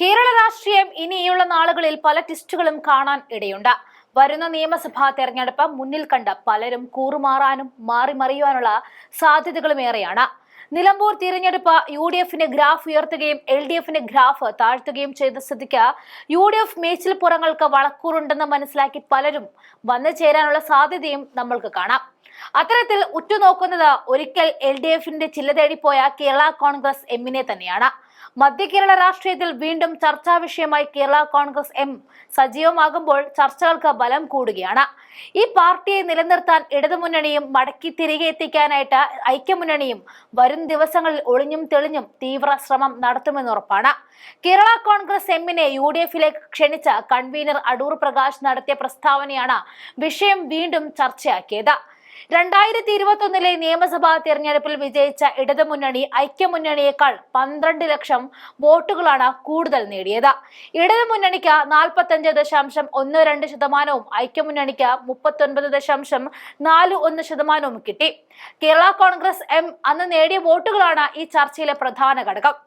കേരള രാഷ്ട്രീയം ഇനിയുള്ള നാളുകളിൽ പല ട്വിസ്റ്റുകളും കാണാൻ ഇടയുണ്ട്. വരുന്ന നിയമസഭാ തെരഞ്ഞെടുപ്പ് മുന്നിൽ കണ്ട് പലരും കൂറുമാറാനും മാറിമറിയുവാനുള്ള സാധ്യതകളും ഏറെയാണ്. നിലമ്പൂർ തിരഞ്ഞെടുപ്പ് UDFന്റെ ഗ്രാഫ് ഉയർത്തുകയും LDFന്റെ ഗ്രാഫ് താഴ്ത്തുകയും ചെയ്ത സ്ഥിതിക്ക് UDF മേച്ചിൽപ്പുറങ്ങൾക്ക് വളക്കൂറുണ്ടെന്ന് മനസ്സിലാക്കി പലരും വന്നു ചേരാനുള്ള സാധ്യതയും നമ്മൾക്ക് കാണാം. അത്തരത്തിൽ ഉറ്റുനോക്കുന്നത് ഒരിക്കൽ LDFന്റെ ചില്ല തേടിപ്പോയ കേരള കോൺഗ്രസ് എമ്മിനെ തന്നെയാണ്. മധ്യ കേരള രാഷ്ട്രീയത്തിൽ വീണ്ടും ചർച്ചാ വിഷയമായി കേരള കോൺഗ്രസ് എം സജീവമാകുമ്പോൾ ചർച്ചകൾക്ക് ബലം കൂടുകയാണ്. ഈ പാർട്ടിയെ നിലനിർത്താൻ ഇടതുമുന്നണിയും മടക്കി തിരികെ എത്തിക്കാനായിട്ട് ഐക്യമുന്നണിയും വരും ദിവസങ്ങളിൽ ഒളിഞ്ഞും തെളിഞ്ഞും തീവ്ര ശ്രമം നടത്തുമെന്നുറപ്പാണ്. കേരള കോൺഗ്രസ് എമ്മിനെ UDFിലേക്ക് ക്ഷണിച്ച കൺവീനർ അടൂർ പ്രകാശ് നടത്തിയ പ്രസ്താവനയാണ് വിഷയം വീണ്ടും ചർച്ചയാക്കിയത്. 2021 നിയമസഭാ തെരഞ്ഞെടുപ്പിൽ വിജയിച്ച ഇടതുമുന്നണി ഐക്യമുന്നണിയേക്കാൾ 12 ലക്ഷം വോട്ടുകളാണ് കൂടുതൽ നേടിയത്. ഇടതുമുന്നണിക്ക് 45.12% ഐക്യമുന്നണിക്ക് 39.41% കിട്ടി. കേരള കോൺഗ്രസ് എം അന്ന് നേടിയ വോട്ടുകളാണ് ഈ ചർച്ചയിലെ പ്രധാന ഘടകം.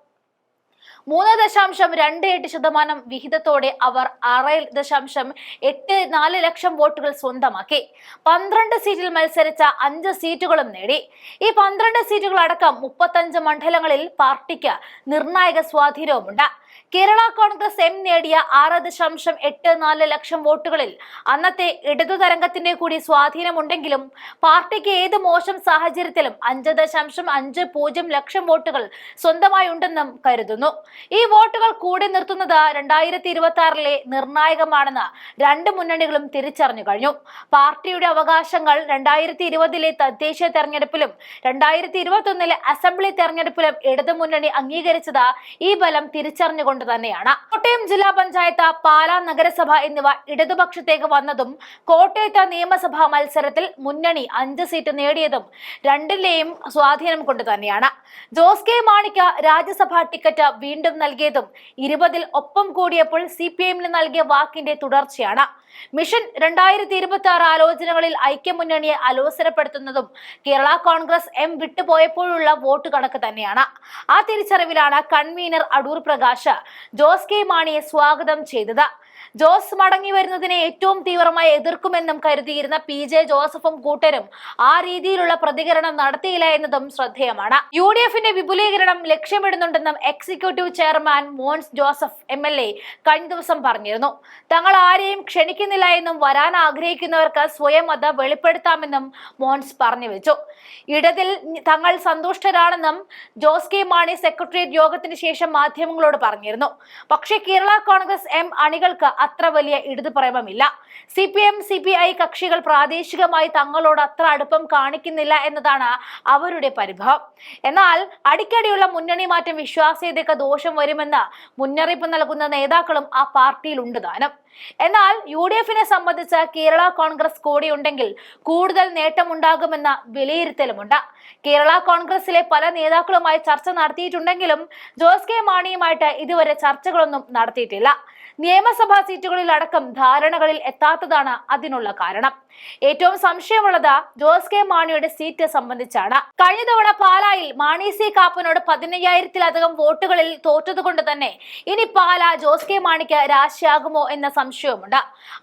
3.28% വിഹിതത്തോടെ അവർ 6.84 ലക്ഷം വോട്ടുകൾ സ്വന്തമാക്കി. 12 സീറ്റിൽ മത്സരിച്ച 5 സീറ്റുകളും നേടി. ഈ 12 സീറ്റുകൾ അടക്കം 35 മണ്ഡലങ്ങളിൽ പാർട്ടിക്ക് നിർണായക സ്വാധീനവുമുണ്ട്. കേരള കോൺഗ്രസ് എം നേടിയ 6.84 ലക്ഷം വോട്ടുകളിൽ അന്നത്തെ ഇടതു തരംഗത്തിന്റെ കൂടി സ്വാധീനമുണ്ടെങ്കിലും പാർട്ടിക്ക് ഏത് മോശം സാഹചര്യത്തിലും 5.50 ലക്ഷം വോട്ടുകൾ സ്വന്തമായി ഉണ്ടെന്നും കരുതുന്നു. ഈ വോട്ടുകൾ കൂടി നിർത്തുന്നത് 2026 നിർണായകമാണെന്ന് രണ്ട് മുന്നണികളും തിരിച്ചറിഞ്ഞു കഴിഞ്ഞു. പാർട്ടിയുടെ അവകാശങ്ങൾ 2020 തദ്ദേശ തെരഞ്ഞെടുപ്പിലും 2021 അസംബ്ലി തെരഞ്ഞെടുപ്പിലും ഇടതുമുന്നണി അംഗീകരിച്ചത് ഈ ബലം തിരിച്ചറിഞ്ഞുകൊണ്ട് തന്നെയാണ്. കോട്ടയം ജില്ലാ പഞ്ചായത്ത്, പാലാ നഗരസഭ എന്നിവ ഇടതുപക്ഷത്തേക്ക് വന്നതും കോട്ടയത്ത് നിയമസഭാ മത്സരത്തിൽ മുന്നണി 5 സീറ്റ് നേടിയതും രണ്ടിലെയും സ്വാധീനം കൊണ്ട് തന്നെയാണ്. ജോസ് കെ മാണിക്ക് രാജ്യസഭാ ടിക്കറ്റ് വീണ്ടും നൽകിയതും 20 ഒപ്പം കൂടിയപ്പോൾ CPIMന് നൽകിയ വാക്കിന്റെ തുടർച്ചയാണ്. മിഷൻ 2026 ആലോചനകളിൽ ഐക്യമുന്നണിയെ അലോസരപ്പെടുത്തുന്നതും കേരള കോൺഗ്രസ് എം വിട്ടുപോയപ്പോഴുള്ള വോട്ട് കണക്ക് തന്നെയാണ്. ആ തിരിച്ചറിവിലാണ് കൺവീനർ അടൂർ പ്രകാശ് ജോസ് കെ മാണിയെ സ്വാഗതം ചെയ്തത്. ജോസ് മടങ്ങി വരുന്നതിനെ ഏറ്റവും തീവ്രമായി എതിർക്കുമെന്നും കരുതിയിരുന്ന PJ ജോസഫും കൂട്ടരും ആ രീതിയിലുള്ള പ്രതികരണം നടത്തിയില്ല എന്നതും ശ്രദ്ധേയമാണ്. UDFന്റെ വിപുലീകരണം ലക്ഷ്യമിടുന്നുണ്ടെന്നും executive chairman Mons Joseph MLA കഴിഞ്ഞ ദിവസം പറഞ്ഞിരുന്നു. തങ്ങൾ ആരെയും ക്ഷണിക്കുന്നില്ല എന്നും വരാൻ ആഗ്രഹിക്കുന്നവർക്ക് സ്വയം അത് വെളിപ്പെടുത്താമെന്നും മോൻസ് പറഞ്ഞു വെച്ചു. ഇടതിൽ തങ്ങൾ സന്തുഷ്ടരാണെന്നും ജോസ് കെ മാണി സെക്രട്ടേറിയറ്റ് യോഗത്തിന് ശേഷം മാധ്യമങ്ങളോട് പറഞ്ഞിരുന്നു. പക്ഷേ കേരള കോൺഗ്രസ് എം അണികൾക്ക് അത്ര വലിയ ഇടതു പ്രേമമില്ല. CPM CPI കക്ഷികൾ പ്രാദേശികമായി തങ്ങളോട് അത്ര അടുപ്പം കാണിക്കുന്നില്ല എന്നതാണ് അവരുടെ പരിഭവം. എന്നാൽ അടിക്കടിയുള്ള മുന്നണി മാറ്റം വിശ്വാസ്യതയ്ക്ക് ദോഷം വരുമെന്ന് മുന്നറിയിപ്പ് നൽകുന്ന നേതാക്കളും ആ പാർട്ടിയിലുണ്ട് താനും. എന്നാൽ UDFനെ സംബന്ധിച്ച് കേരള കോൺഗ്രസ് കൂടിയുണ്ടെങ്കിൽ കൂടുതൽ നേട്ടമുണ്ടാകുമെന്ന വിലയിരുത്തലുമുണ്ട്. കേരള കോൺഗ്രസിലെ പല നേതാക്കളുമായി ചർച്ച നടത്തിയിട്ടുണ്ടെങ്കിലും ജോസ് കെ മാണിയുമായിട്ട് ഇതുവരെ ചർച്ചകളൊന്നും നടത്തിയിട്ടില്ല. നിയമസഭാ സീറ്റുകളിൽ അടക്കം ധാരണകളിൽ എത്താത്തതാണ് അതിനുള്ള കാരണം. ഏറ്റവും സംശയമുള്ളത് ജോസ് കെ മാണിയുടെ സീറ്റ് സംബന്ധിച്ചാണ്. കഴിഞ്ഞ തവണ പാലായിൽ മാണി C കാപ്പനോട് 15,000-ലധികം വോട്ടുകളിൽ തോറ്റതുകൊണ്ട് തന്നെ ഇനി പാലാ ജോസ് കെ മാണിക്ക് രാശിയാകുമോ എന്ന സംശയവുമുണ്ട്.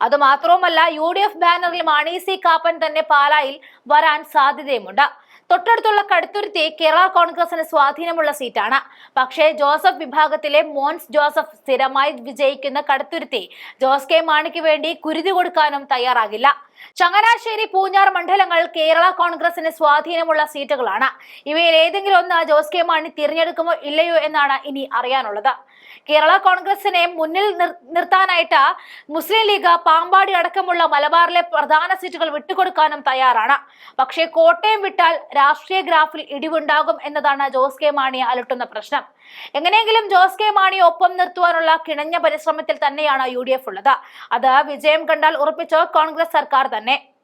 അതുമാത്രവുമല്ല, UDF ബാനറിൽ മാണി C കാപ്പൻ തന്നെ പാലായിൽ വരാൻ സാധ്യതയുമുണ്ട്. തൊട്ടടുത്തുള്ള കടുത്തുരുത്തി കേരള കോൺഗ്രസിന് സ്വാധീനമുള്ള സീറ്റാണ്. പക്ഷേ ജോസഫ് വിഭാഗത്തിലെ മോൻസ് ജോസഫ് സ്ഥിരമായി വിജയിക്കുന്ന കടുത്തുരുത്തി ജോസ് കെ മാണിക്ക് വേണ്ടി കുരുതി കൊടുക്കാനും തയ്യാറാകില്ല. ചങ്ങനാശ്ശേരി, പൂഞ്ഞാർ മണ്ഡലങ്ങൾ കേരള കോൺഗ്രസിന് സ്വാധീനമുള്ള സീറ്റുകളാണ്. ഇവയിൽ ഏതെങ്കിലും ഒന്ന് ജോസ് കെ മാണി തിരഞ്ഞെടുക്കുമോ ഇല്ലയോ എന്നാണ് ഇനി അറിയാനുള്ളത്. കേരള കോൺഗ്രസിനെ മുന്നിൽ നിർത്താനായിട്ട് മുസ്ലിം ലീഗ്, പാമ്പാടി അടക്കമുള്ള മലബാറിലെ പ്രധാന സീറ്റുകൾ വിട്ടുകൊടുക്കാനും തയ്യാറാണ്. പക്ഷേ കോട്ടയം വിട്ടാൽ രാഷ്ട്രീയ ഗ്രാഫിൽ ഇടിവുണ്ടാകും എന്നതാണ് ജോസ് കെ മാണിയെ അലട്ടുന്ന പ്രശ്നം. എങ്ങനെയെങ്കിലും ജോസ് കെ മാണിയെ ഒപ്പം നിർത്തുവാനുള്ള കിണഞ്ഞ പരിശ്രമത്തിൽ തന്നെയാണ് UDF ഉള്ളത്. അത് വിജയം കണ്ടാൽ ഉറപ്പിച്ച കോൺഗ്രസ് സർക്കാർ തന്നെ.